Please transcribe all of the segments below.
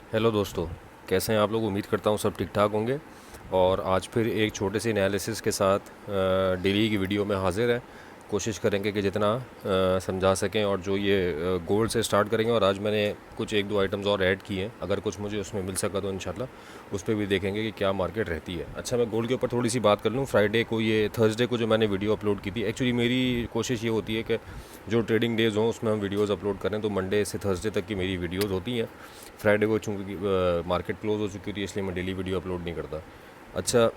Hello दोस्तों, कैसे हैं आप लोग। उम्मीद करता हूँ सब ठीक ठाक होंगे। और आज फिर एक छोटे से एनालिसिस के साथ डेली की वीडियो में हाजिर है। कोशिश करेंगे कि जितना समझा सकें, और जो ये गोल्ड से स्टार्ट करेंगे। और आज मैंने कुछ एक दो आइटम्स और ऐड किए हैं, अगर कुछ मुझे उसमें मिल सका तो इंशाल्लाह उस पर भी देखेंगे कि क्या मार्केट रहती है। अच्छा, मैं गोल्ड के ऊपर थोड़ी सी बात कर लूँ। फ्राइडे को, ये थर्सडे को जो मैंने वीडियो अपलोड की थी, एक्चुअली मेरी कोशिश ये होती है कि जो ट्रेडिंग डेज़ हों उसमें हम वीडियोज़ अपलोड करें, तो मंडे से थर्सडे तक की मेरी वीडियोज़ होती हैं। फ्राइडे को चूँकि मार्केट क्लोज हो चुकी थी, इसलिए मैं डेली वीडियो अपलोड नहीं करता। अच्छा,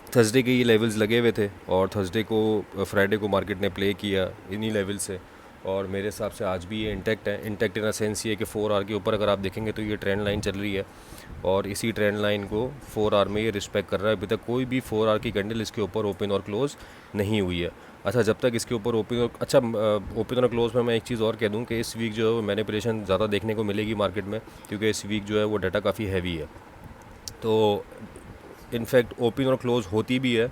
थर्सडे के ये लेवल्स लगे हुए थे, और थर्सडे को फ्राइडे को मार्केट ने प्ले किया इन्हीं लेवल से। और मेरे हिसाब से आज भी ये इंटैक्ट है। इंटैक्ट इन अ सेंस ये कि 4 आवर के ऊपर अगर आप देखेंगे तो ये ट्रेंड लाइन चल रही है, और इसी ट्रेंड लाइन को 4 आवर में ये रिस्पेक्ट कर रहा है। अभी तक कोई भी 4 आवर की कैंडल इसके ऊपर ओपन और क्लोज नहीं हुई है। अच्छा, जब तक इसके ऊपर ओपन और क्लोज में मैं एक चीज़ और कह दूं कि इस वीक जो है वो मैनिपुलेशन ज़्यादा देखने को मिलेगी मार्केट में, क्योंकि इस वीक जो है वो डाटा काफ़ी हैवी है। तो इनफैक्ट ओपन और क्लोज होती भी है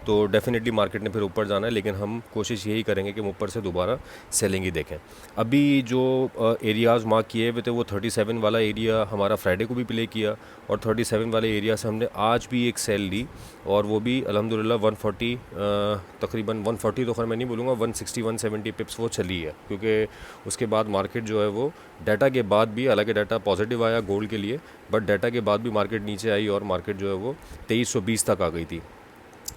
तो डेफिनेटली मार्केट ने फिर ऊपर जाना है, लेकिन हम कोशिश यही करेंगे कि हम ऊपर से दोबारा सेलिंग ही देखें। अभी जो एरियाज़ मार्क किए हुए थे वो 37 वाला एरिया हमारा फ्राइडे को भी प्ले किया, और 37 वाले एरिया से हमने आज भी एक सेल ली, और वो भी अल्हम्दुलिल्लाह 140, तकरीबन 140 तो खैर मैं नहीं बोलूँगा, 160 170 पिप्स वो चली है। क्योंकि उसके बाद मार्केट जो है वो डाटा के बाद भी, हालांकि डाटा पॉजिटिव आया गोल्ड के लिए, बट डाटा के बाद भी मार्केट नीचे आई, और मार्केट जो है वो 2320 तक आ गई थी।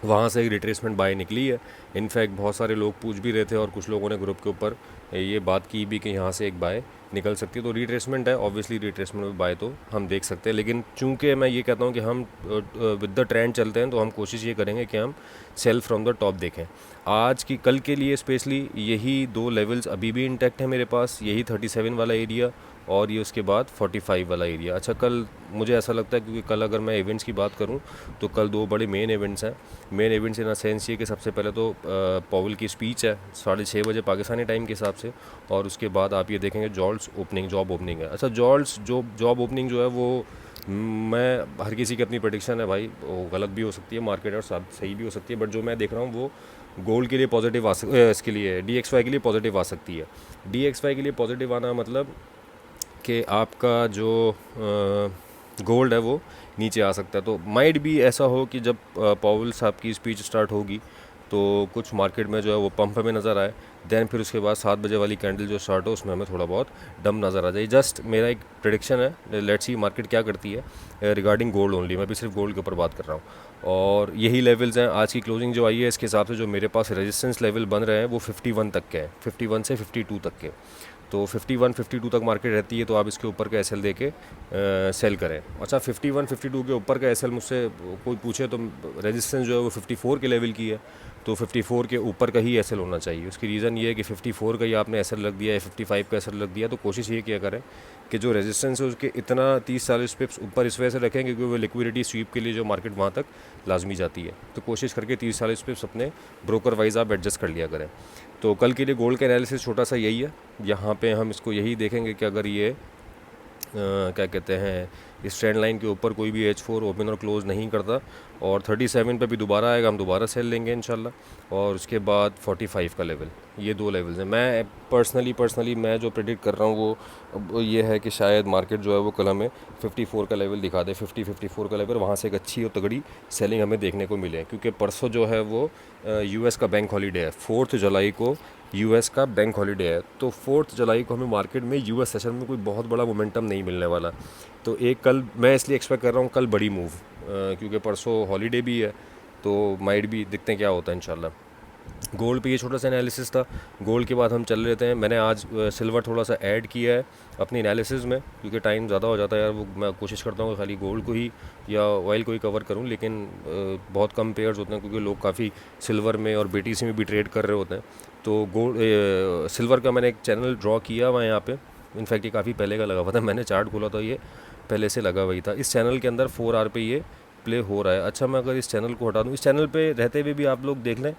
वहाँ से एक रिट्रेसमेंट बाय निकली है। इनफैक्ट बहुत सारे लोग पूछ भी रहे थे, और कुछ लोगों ने ग्रुप के ऊपर ये बात की भी कि यहाँ से एक बाय निकल सकती है। तो रिट्रेसमेंट है, ऑब्वियसली रिट्रेसमेंट में बाय तो हम देख सकते हैं, लेकिन चूंकि मैं ये कहता हूँ कि हम विद द ट्रेंड चलते हैं, तो हम कोशिश ये करेंगे कि हम सेल फ्रॉम द टॉप देखें। आज की कल के लिए स्पेशली यही दो लेवल्स अभी भी इंटैक्ट है मेरे पास, यही 37 वाला एरिया, और ये उसके बाद 45 वाला एरिया। अच्छा, कल मुझे ऐसा लगता है, क्योंकि कल अगर मैं इवेंट्स की बात करूं तो कल दो बड़े मेन इवेंट्स हैं। Main events in a sense ये कि सबसे पहले तो पॉवल की स्पीच है 6:30 बजे पाकिस्तानी टाइम के हिसाब से, और उसके बाद आप ये देखेंगे जॉब ओपनिंग है। अच्छा, जॉब ओपनिंग जो है वो मैं, हर किसी की अपनी प्रेडिक्शन है भाई, वो गलत भी हो सकती है मार्केट, और सही भी हो सकती है, बट जो मैं देख रहा हूँ वो गोल्ड के लिए पॉजिटिव इसके लिए DXY के लिए पॉजिटिव आ सकती है। DXY के लिए पॉजिटिव आना मतलब कि आपका जो गोल्ड है वो नीचे आ सकता है। तो माइट भी ऐसा हो कि जब पॉवेल साहब की स्पीच स्टार्ट होगी तो कुछ मार्केट में जो है वो पंप में नज़र आए, देन फिर उसके बाद 7 बजे वाली कैंडल जो स्टार्ट हो उसमें हमें थोड़ा बहुत डम नज़र आ जाए। जस्ट मेरा एक प्रेडिक्शन है, लेट्स सी मार्केट क्या करती है रिगार्डिंग गोल्ड ओनली। मैं भी सिर्फ गोल्ड के ऊपर बात कर रहा हूँ, और यही लेवल्स हैं। आज की क्लोजिंग जो आई है इसके हिसाब से जो मेरे पास रेजिस्टेंस लेवल बन रहे हैं वो 51 तक के हैं, 51 से 52 तक के। तो 51 52 तक मार्केट रहती है, तो आप इसके ऊपर का एस एल दे के सेल करें। अच्छा, 51 52 के ऊपर का एस एल मुझसे कोई पूछे तो रेजिस्टेंस जो है वो 54 के लेवल की है, तो 54 के ऊपर का ही एस एल होना चाहिए। उसकी रीज़न ये है कि 54 का ही आपने एस एल रख दिया है, 55 का एस एल रख दिया, तो कोशिश ये किया करें कि जो रेजिस्टेंस है उसके इतना 30-40 पिप्स ऊपर इस वजह से रखें क्योंकि वो लिक्विडिटी स्वीप के लिए जो मार्केट वहाँ तक लाजमी जाती है, तो कोशिश करके 30-40 पिप्स अपने ब्रोकर वाइज आप एडजस्ट कर लिया करें। तो कल के लिए गोल्ड का एनालिसिस छोटा सा यही है। यहाँ पे हम इसको यही देखेंगे कि अगर ये क्या कहते हैं, इस ट्रेंड लाइन के ऊपर कोई भी H4 ओपन और क्लोज नहीं करता, और 37 पे भी दोबारा आएगा, हम दोबारा सेल लेंगे इंशाल्लाह। और उसके बाद 45 का लेवल, ये दो लेवल्स हैं। मैं पर्सनली मैं जो प्रेडिक्ट कर रहा हूँ वो ये है कि शायद मार्केट जो है वो कल हमें 54 का लेवल दिखा दे, 54 का लेवल, वहाँ से एक अच्छी और तगड़ी सेलिंग हमें देखने को मिले, क्योंकि परसों जो है वो US का बैंक हॉलीडे है। 4 जुलाई को US का बैंक हॉलीडे है, तो 4 जुलाई को हमें मार्केट में US सेशन में कोई बहुत बड़ा मोमेंटम नहीं मिलने वाला। तो एक कल मैं इसलिए एक्सपेक्ट कर रहा हूँ कल बड़ी मूव, क्योंकि परसों हॉलीडे भी है, तो माइट भी देखते हैं क्या होता है इंशाल्लाह। गोल्ड पे ये छोटा सा एनालिसिस था। गोल्ड के बाद हम चल लेते हैं। मैंने आज सिल्वर थोड़ा सा ऐड किया है अपनी एनालिसिस में, क्योंकि टाइम ज़्यादा हो जाता है यार, वो मैं कोशिश करता हूँ कि खाली गोल्ड को ही या ऑयल को ही कवर करूँ, लेकिन बहुत कम पेयर्स होते हैं क्योंकि लोग काफ़ी सिल्वर में और BTC में भी ट्रेड कर रहे होते हैं। तो गोल्ड सिल्वर का मैंने एक चैनल ड्रॉ किया हुआ है यहाँ पे। इनफैक्ट ये काफ़ी पहले का लगा हुआ था, मैंने चार्ट खोला तो ये पहले से लगा हुआ ही था। इस चैनल के अंदर 4 आवर पे ये प्ले हो रहा है। अच्छा, मैं अगर इस चैनल को हटा दूँ, इस चैनल पे रहते हुए भी आप लोग देख लें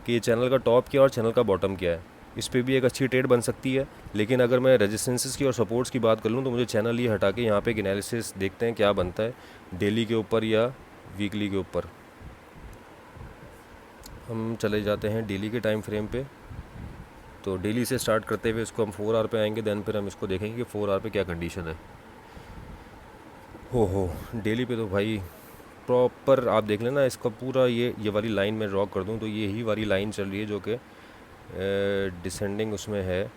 कि ये चैनल का टॉप क्या है और चैनल का बॉटम क्या है। इस पे भी एक अच्छी ट्रेड बन सकती है, लेकिन अगर मैं रेजिस्टेंसेस की और सपोर्ट्स की बात कर लूँ तो मुझे चैनल ये हटा के यहाँ पे एक एनालिसिस देखते हैं क्या बनता है, डेली के ऊपर या वीकली के ऊपर। हम चले जाते हैं डेली के टाइम फ्रेम पे। तो डेली से स्टार्ट करते हुए इसको हम 4 आवर पे आएंगे, देन फिर हम इसको देखेंगे कि 4 आवर पे क्या कंडीशन है। हो डेली पे तो भाई प्रॉपर आप देख लेना इसका पूरा ये वाली लाइन मैं ड्रॉ कर दूं तो यही वाली लाइन चल रही है जो कि डिसेंडिंग उसमें है।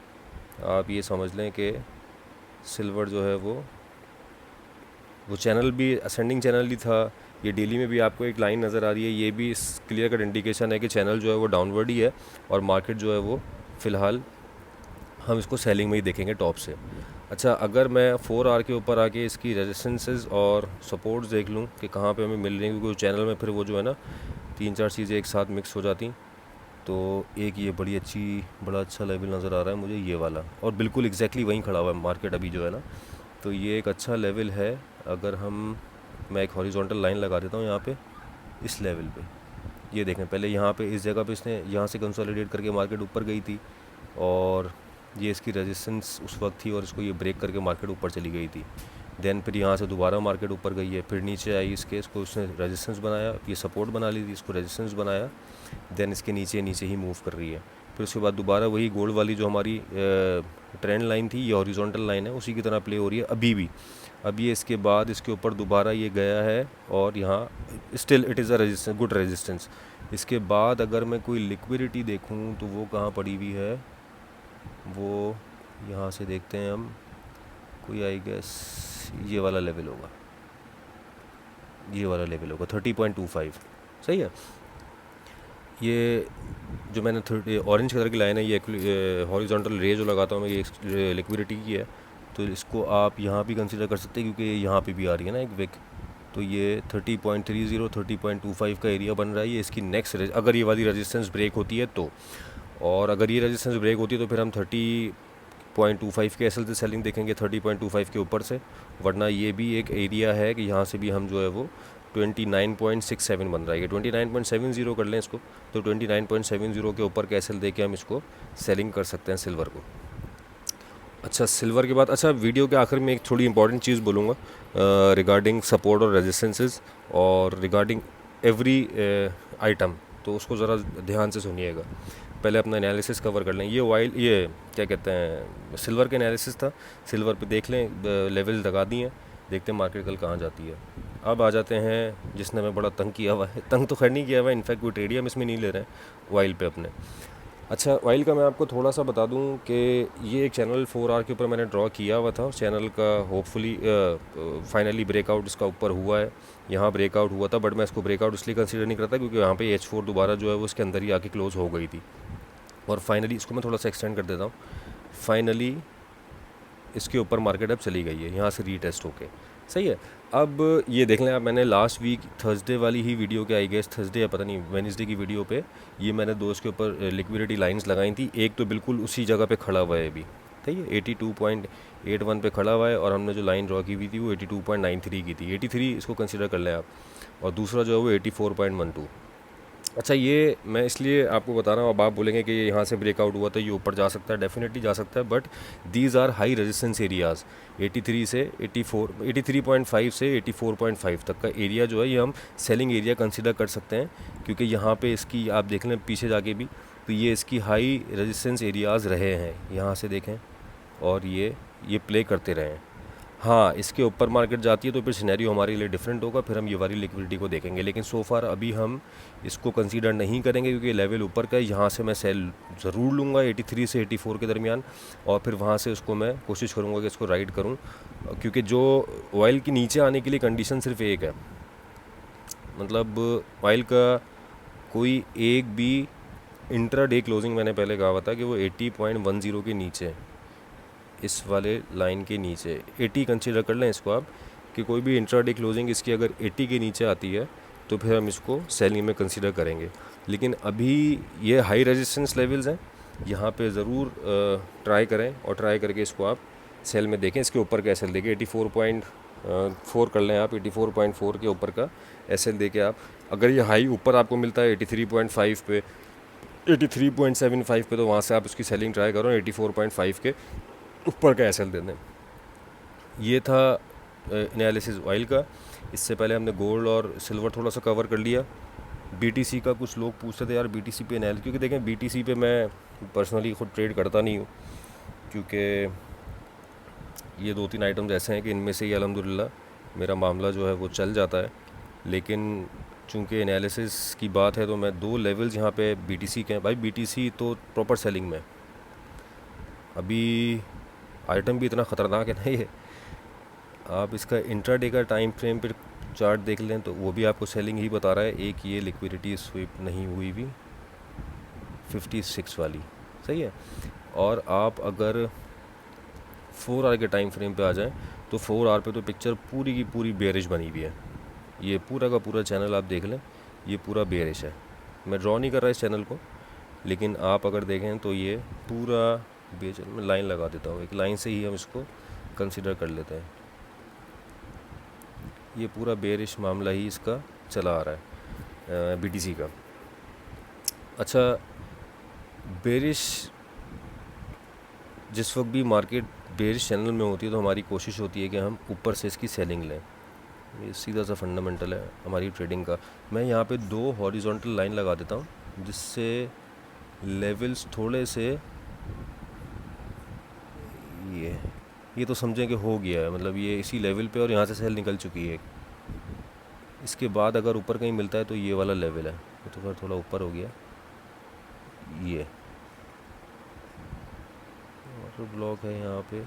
आप ये समझ लें कि सिल्वर जो है वो चैनल भी असेंडिंग चैनल ही था। ये डेली में भी आपको एक लाइन नज़र आ रही है, ये भी इस क्लियर कट इंडिकेशन है कि चैनल जो है वो डाउनवर्ड ही है और मार्केट जो है वो फ़िलहाल हम इसको सेलिंग में ही देखेंगे टॉप से। अच्छा, अगर मैं 4 आवर के ऊपर आके इसकी रेजिस्टेंसेस और सपोर्ट्स देख लूँ कि कहाँ पे हमें मिल रही हैं, क्योंकि चैनल में फिर वो जो है ना 3-4 चीज़ें एक साथ मिक्स हो जाती। तो एक ये बड़ा अच्छा लेवल नज़र आ रहा है मुझे ये वाला, और बिल्कुल एग्जैक्टली वहीं खड़ा हुआ है मार्केट अभी जो है ना। तो ये एक अच्छा लेवल है। अगर मैं एक हॉरिजॉन्टल लाइन लगा देता हूँ यहाँ पे इस लेवल पे, ये देखें पहले यहाँ पे इस जगह पे इसने यहाँ से कंसोलिडेट करके मार्केट ऊपर गई थी और ये इसकी रेजिस्टेंस उस वक्त थी और इसको ये ब्रेक करके मार्केट ऊपर चली गई थी। देन फिर यहाँ से दोबारा मार्केट ऊपर गई है, फिर नीचे आई इसको उसने रेजिस्टेंस बनाया, ये सपोर्ट बना ली थी, इसको रेजिस्टेंस बनाया, देन इसके नीचे ही मूव कर रही है। फिर उसके बाद दोबारा वही गोल्ड वाली जो हमारी ट्रेंड लाइन थी, ये हॉरिजॉन्टल लाइन है, उसी की तरह प्ले हो रही है अभी भी। अब ये इसके बाद इसके ऊपर दोबारा ये गया है और यहाँ still it is a resistance, good resistance. इसके बाद अगर मैं कोई लिक्विडिटी देखूँ तो वो कहाँ पड़ी हुई है, वो यहाँ से देखते हैं हम, कोई आई गेस ये वाला लेवल होगा, 30.25। सही है। ये जो मैंने ऑरेंज कलर की लाइन है, ये हॉरिजॉन्टल रे जो लगाता हूँ मैं, ये लिक्विडिटी की है। तो इसको आप यहाँ भी कंसीडर कर सकते हैं क्योंकि यहाँ पे भी आ रही है ना एक विक। तो ये 30.30 30.25 का एरिया बन रहा है। ये इसकी नेक्स्ट अगर ये वाली रेजिस्टेंस ब्रेक होती है तो, और अगर ये रेजिस्टेंस ब्रेक होती है तो फिर हम 30.25 के एसएल से सेलिंग देखेंगे 30.25 के ऊपर से। वरना ये भी एक एरिया है कि यहाँ से भी हम जो है वो 29.67 बन रहा है, ये 29.70 कर लें इसको, तो 29.70 के ऊपर के एसएल दे के हम इसको सेलिंग कर सकते हैं सिल्वर को। अच्छा, सिल्वर के बाद अच्छा वीडियो के आखिर में एक थोड़ी इंपॉर्टेंट चीज़ बोलूँगा रिगार्डिंग सपोर्ट और रेजिस्टेंसेस और रिगार्डिंग एवरी आइटम, तो उसको ज़रा ध्यान से सुनिएगा। पहले अपना एनालिसिस कवर कर लें। ये क्या कहते हैं, सिल्वर का एनालिसिस था। सिल्वर पे देख लें लेवल्स लगा दिए हैं, देखते हैं मार्केट कल कहाँ जाती है। अब आ जाते हैं जिसने हमें बड़ा तंग किया हुआ है, तंग तो खैर नहीं किया हुआ है, इनफैक्ट कोई ट्रेड हम इसमें नहीं ले रहे हैं ऑयल पे अपने। अच्छा, ऑयल का मैं आपको थोड़ा सा बता दूं कि ये एक चैनल 4 आवर के ऊपर मैंने ड्रॉ किया हुआ था। चैनल का होपफुली फाइनली ब्रेकआउट इसका ऊपर हुआ है, यहाँ ब्रेकआउट हुआ था, बट मैं इसको ब्रेकआउट इसलिए कंसीडर नहीं करता क्योंकि यहाँ पे H4 दोबारा जो है वो उसके अंदर ही आके क्लोज़ हो गई थी। और फाइनली इसको मैं थोड़ा सा एक्सटेंड कर देता हूँ, फाइनली इसके ऊपर मार्केट अब चली गई है यहाँ से रीटेस्ट होके। सही है। अब ये देख लें आप, मैंने लास्ट वीक थर्सडे वाली ही वीडियो के आई गेस थर्सडे या पता नहीं वेडनेसडे की वीडियो पे ये मैंने दो इसके ऊपर लिक्विडिटी लाइंस लगाई थी। एक तो बिल्कुल उसी जगह पे खड़ा हुआ है अभी, ठीक है, 82.81 पे खड़ा हुआ है, और हमने जो लाइन ड्रॉ की हुई थी वो 82.93 की थी, 83 इसको कंसिडर कर लें आप, और दूसरा जो है वो 84.12। अच्छा, ये मैं इसलिए आपको बता रहा हूँ, अब आप बोलेंगे कि ये यहाँ से ब्रेकआउट हुआ तो ये ऊपर जा सकता है, डेफिनेटली जा सकता है, but these are high resistance areas. 83 से 83.5 से 84.5 तक का एरिया जो है ये हम सेलिंग एरिया कंसिडर कर सकते हैं, क्योंकि यहाँ पे इसकी आप देख लें पीछे जाके भी, तो ये इसकी हाई रेजिस्टेंस एरियाज़ रहे हैं, यहाँ से देखें, और ये प्ले करते रहे हैं। हाँ, इसके ऊपर मार्केट जाती है तो फिर सिनेरियो हमारे लिए डिफरेंट होगा, फिर हम ये वाली लिक्विडिटी को देखेंगे, लेकिन सो फार अभी हम इसको कंसीडर नहीं करेंगे क्योंकि लेवल ऊपर का है। यहाँ से मैं सेल ज़रूर लूँगा 83 से 84 के दरमियान, और फिर वहाँ से उसको मैं कोशिश करूँगा कि इसको राइड करूँ, क्योंकि जो ऑयल के नीचे आने के लिए कंडीशन सिर्फ एक है, मतलब ऑयल का कोई एक भी इंट्रा डे क्लोजिंग, मैंने पहले कहा हुआ था कि वो 80.10 के नीचे, इस वाले लाइन के नीचे 80 कंसीडर कर लें इसको आप, कि कोई भी इंट्राडे क्लोजिंग इसकी अगर 80 के नीचे आती है तो फिर हम इसको सेलिंग में कंसीडर करेंगे। लेकिन अभी ये हाई रेजिस्टेंस लेवल्स हैं, यहाँ पे ज़रूर ट्राई करें, और ट्राई करके इसको आप सेल में देखें। इसके ऊपर का एस एल देखें 84.4 कर लें आप, 84.4 के ऊपर का एस एल दे के आप, अगर ये हाई ऊपर आपको मिलता है 83.5 पे, 83.75 पे, तो वहाँ से आप उसकी सेलिंग ट्राई करो 84.5 के ऊपर का एसएल दे दें। ये था एनालिसिस ऑयल का। इससे पहले हमने गोल्ड और सिल्वर थोड़ा सा कवर कर लिया। बीटीसी का कुछ लोग पूछते थे यार बीटीसी पे एनालिसिस, क्योंकि देखें बीटीसी पे मैं पर्सनली खुद ट्रेड करता नहीं हूँ, क्योंकि ये 2-3 आइटम्स ऐसे हैं कि इनमें से ही अल्हम्दुलिल्लाह मेरा मामला जो है वो चल जाता है। लेकिन चूंकि एनालिसिस की बात है तो मैं 2 लेवल्स यहाँ पे बीटीसी के हैं। भाई बीटीसी तो प्रॉपर सेलिंग में, अभी आइटम भी इतना ख़तरनाक है ना ये, आप इसका इंट्राडे का टाइम फ्रेम पर चार्ट देख लें तो वो भी आपको सेलिंग ही बता रहा है। एक ये लिक्विडिटी स्वीप नहीं हुई भी 56 वाली, सही है। और आप अगर 4 आवर के टाइम फ्रेम पे आ जाएं तो 4 आवर पे तो पिक्चर पूरी की पूरी बेरिश बनी हुई है। ये पूरा का पूरा चैनल आप देख लें, ये पूरा बेरिश है। मैं ड्रॉ नहीं कर रहा इस चैनल को, लेकिन आप अगर देखें तो ये पूरा बेच, मैं लाइन लगा देता हूँ, एक लाइन से ही हम इसको कंसिडर कर लेते हैं। ये पूरा बेरिश मामला ही इसका चला आ रहा है बीटीसी का। अच्छा, बेरिश जिस वक्त भी मार्केट बेरिश चैनल में होती है तो हमारी कोशिश होती है कि हम ऊपर से इसकी सेलिंग लें। ये सीधा सा फंडामेंटल है हमारी ट्रेडिंग का। मैं यहाँ पे 2 हॉरिजॉन्टल लाइन लगा देता हूँ जिससे लेवल्स थोड़े से ये तो समझें कि हो गया है, मतलब ये इसी लेवल पे और यहाँ से सेल निकल चुकी है। इसके बाद अगर ऊपर कहीं मिलता है तो ये वाला लेवल है, तो फिर थोड़ा ऊपर हो गया ये और ब्लॉक है यहाँ पे।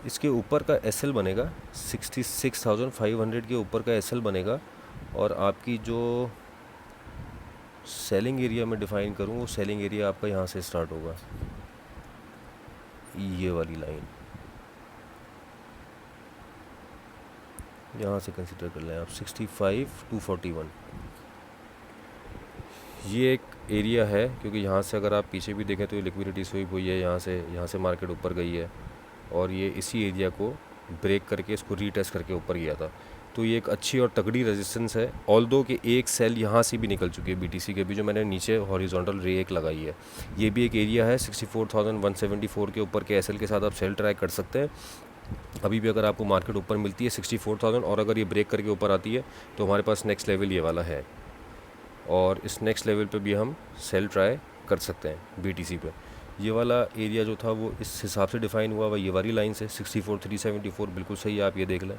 इसके ऊपर का एसएल बनेगा 66,500 के ऊपर का एसएल बनेगा। और आपकी जो सेलिंग एरिया में डिफ़ाइन करूँ, वो सेलिंग एरिया आपका यहाँ से स्टार्ट होगा, ये वाली लाइन यहाँ से कंसिडर कर लें आप 65,241। ये एक एरिया है, क्योंकि यहाँ से अगर आप पीछे भी देखें तो ये लिक्विडिटी स्वीप हुई है, यहाँ से मार्केट ऊपर गई है और ये इसी एरिया को ब्रेक करके इसको रीटेस्ट करके ऊपर गया था। तो ये एक अच्छी और तगड़ी रेजिस्टेंस है। ऑल्दो कि एक सेल यहाँ से भी निकल चुकी है बीटीसी के भी, जो मैंने नीचे हॉरिजॉन्टल रे एक लगाई है। ये भी एक एरिया है 64,174 के ऊपर के एसएल के साथ आप सेल ट्राई कर सकते हैं। अभी भी अगर आपको मार्केट ऊपर मिलती है 64,000 और अगर ये ब्रेक करके ऊपर आती है तो हमारे पास नेक्स्ट लेवल ये वाला है, और इस नेक्स्ट लेवल पे भी हम सेल ट्राई कर सकते हैं बीटीसी पे। ये वाला एरिया जो था वो इस हिसाब से डिफ़ाइन हुआ हुआ ये वाली लाइन से 64,374 बिल्कुल सही है। आप ये देख लें,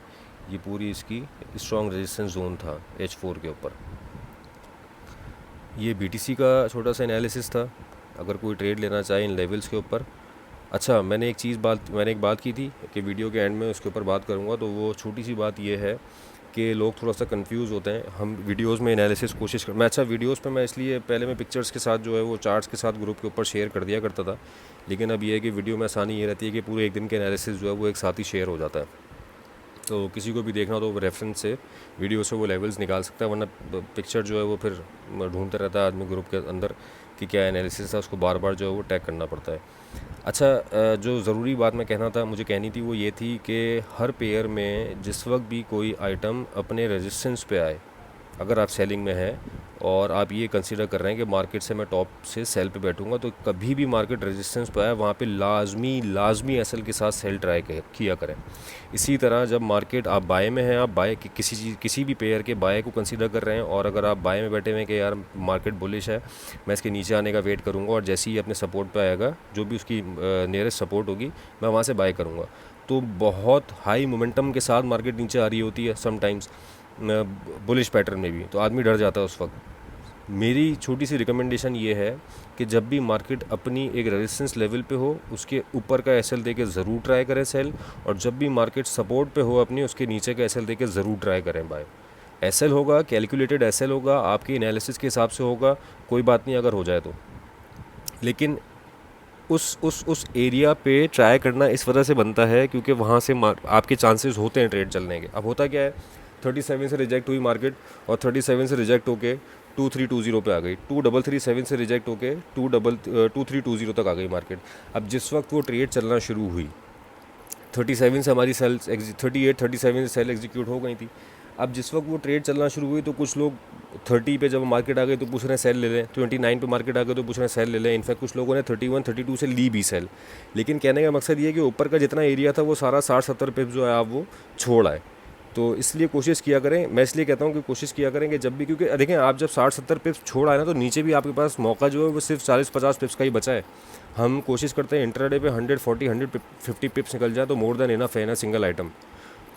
ये पूरी इसकी स्ट्रॉन्ग रेजिस्टेंस जोन था H4 के ऊपर। ये बीटीसी का छोटा सा एनालिसिस था, अगर कोई ट्रेड लेना चाहे इन लेवल्स के ऊपर। अच्छा, मैंने एक बात की थी कि वीडियो के एंड में उसके ऊपर बात करूँगा, तो वो छोटी सी बात ये है कि लोग थोड़ा सा कंफ्यूज होते हैं। हम वीडियोस में एनालिसिस कोशिश कर, मैं अच्छा वीडियोस पे मैं इसलिए पहले मैं पिक्चर्स के साथ जो है वो चार्ट्स के साथ ग्रुप के ऊपर शेयर कर दिया करता था, लेकिन अब ये है कि वीडियो में आसानी ये रहती है कि पूरे एक दिन के एनालिसिस जो है वो एक साथ ही शेयर हो जाता है। तो किसी को भी देखना हो तो रेफरेंस से वीडियो से वो लेवल्स निकाल सकता है, वरना पिक्चर जो है वो फिर ढूंढते रहता है आदमी ग्रुप के अंदर कि क्या एनालिसिस है, उसको बार बार जो है वो टैग करना पड़ता है। अच्छा, जो ज़रूरी बात मैं मुझे कहनी थी वो ये थी कि हर पेयर में जिस वक्त भी कोई आइटम अपने रेजिस्टेंस पे आए, अगर आप सेलिंग में हैं और आप ये कंसीडर कर रहे हैं कि मार्केट से मैं टॉप से सेल पे बैठूंगा, तो कभी भी मार्केट रेजिस्टेंस पे आए वहाँ पे लाजमी एसएल के साथ सेल ट्राई किया करें। इसी तरह जब मार्केट आप बाय में हैं, आप बाय किसी भी पेयर के बाय को कंसीडर कर रहे हैं और अगर आप बाय में बैठे हुए हैं कि यार मार्केट बुलिश है, मैं इसके नीचे आने का वेट करूँगा और जैसे ही अपने सपोर्ट पर आएगा, जो भी उसकी नियरेस्ट सपोर्ट होगी, मैं वहाँ से बाय करूँगा। तो बहुत हाई मोमेंटम के साथ मार्केट नीचे आ रही होती है समटाइम्स बुलिश पैटर्न में भी, तो आदमी डर जाता है उस वक्त। मेरी छोटी सी रिकमेंडेशन ये है कि जब भी मार्केट अपनी एक रेजिस्टेंस लेवल पे हो, उसके ऊपर का एसएल देके ज़रूर ट्राई करें सेल, और जब भी मार्केट सपोर्ट पे हो अपनी, उसके नीचे का एसएल देके ज़रूर ट्राई करें बाय। एसएल होगा कैलकुलेटेड एसएल होगा, आपके एनालिसिस के हिसाब से होगा, कोई बात नहीं अगर हो जाए तो, लेकिन उस एरिया पे ट्राई करना इस वजह से बनता है क्योंकि वहाँ से आपके चांसेस होते हैं ट्रेड चलने के। अब होता क्या है, 37 से रिजेक्ट हुई मार्केट और 37 से रिजेक्ट होके 2320 पे आ गई, 2337 से रिजेक्ट होके 2320 तक आ गई मार्केट। अब जिस वक्त वो ट्रेड चलना शुरू हुई, 37 से हमारी सेल 37 से सेल एग्जीक्यूट हो गई थी। अब जिस वक्त वो ट्रेड चलना शुरू हुई तो कुछ लोग 30 पे जब मार्केट आ गई तो पूछ रहे हैं सेल ले लें, 29 पे मार्केट आ गई तो पूछ रहे हैं सेल ले लें। इनफैक्ट कुछ लोगों ने 31 32 से ली भी सेल। लेकिन कहने का मकसद ये है कि ऊपर का जितना एरिया था वो सारा 60-70 पिप्स जो है आप वो छोड़ आए। तो इसलिए कोशिश किया करें, मैं इसलिए कहता हूँ कि कोशिश किया करें कि जब भी, क्योंकि देखें आप जब 60-70 पिप्स छोड़ आए ना तो नीचे भी आपके पास मौका जो है वो सिर्फ 40-50 पिप्स का ही बचा है। हम कोशिश करते हैं इंट्राडे पे 140-150 पिप्स निकल जाए तो मोर देन इनफ है ना सिंगल आइटम।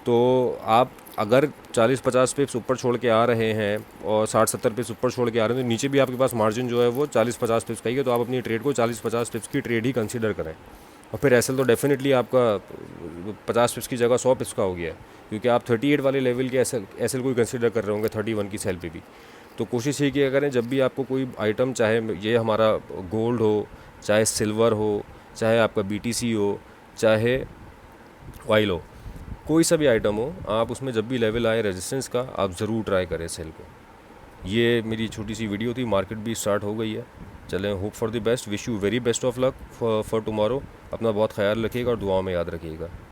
तो आप अगर 40-50 पिप्स ऊपर छोड़ के आ रहे हैं और 60-70 पिप्स ऊपर छोड़ के आ रहे हैं तो नीचे भी आपके पास मार्जिन जो है वो 40-50 पिप्स का ही है, तो आप अपनी ट्रेड को 40-50 पिप्स की ट्रेड ही कंसीडर करें। और फिर एसएल तो डेफिनेटली आपका 50 पिप्स की जगह 100 पिप्स का हो गया है, क्योंकि आप 38 वाले लेवल के एसएल को ही कंसीडर कर रहे होंगे 31 की सेल पे भी। तो कोशिश ये किया करें जब भी आपको कोई आइटम, चाहे ये हमारा गोल्ड हो, चाहे सिल्वर हो, चाहे आपका बीटीसी हो, चाहे ऑयल हो, कोई सा भी आइटम हो, आप उसमें जब भी लेवल आए रेजिस्टेंस का, आप ज़रूर ट्राई करें सेल को। ये मेरी छोटी सी वीडियो थी, मार्केट भी स्टार्ट हो गई है। चलें, hope for the best, wish you very best of luck for tomorrow. अपना बहुत ख्याल रखिएगा और दुआओं में याद रखिएगा।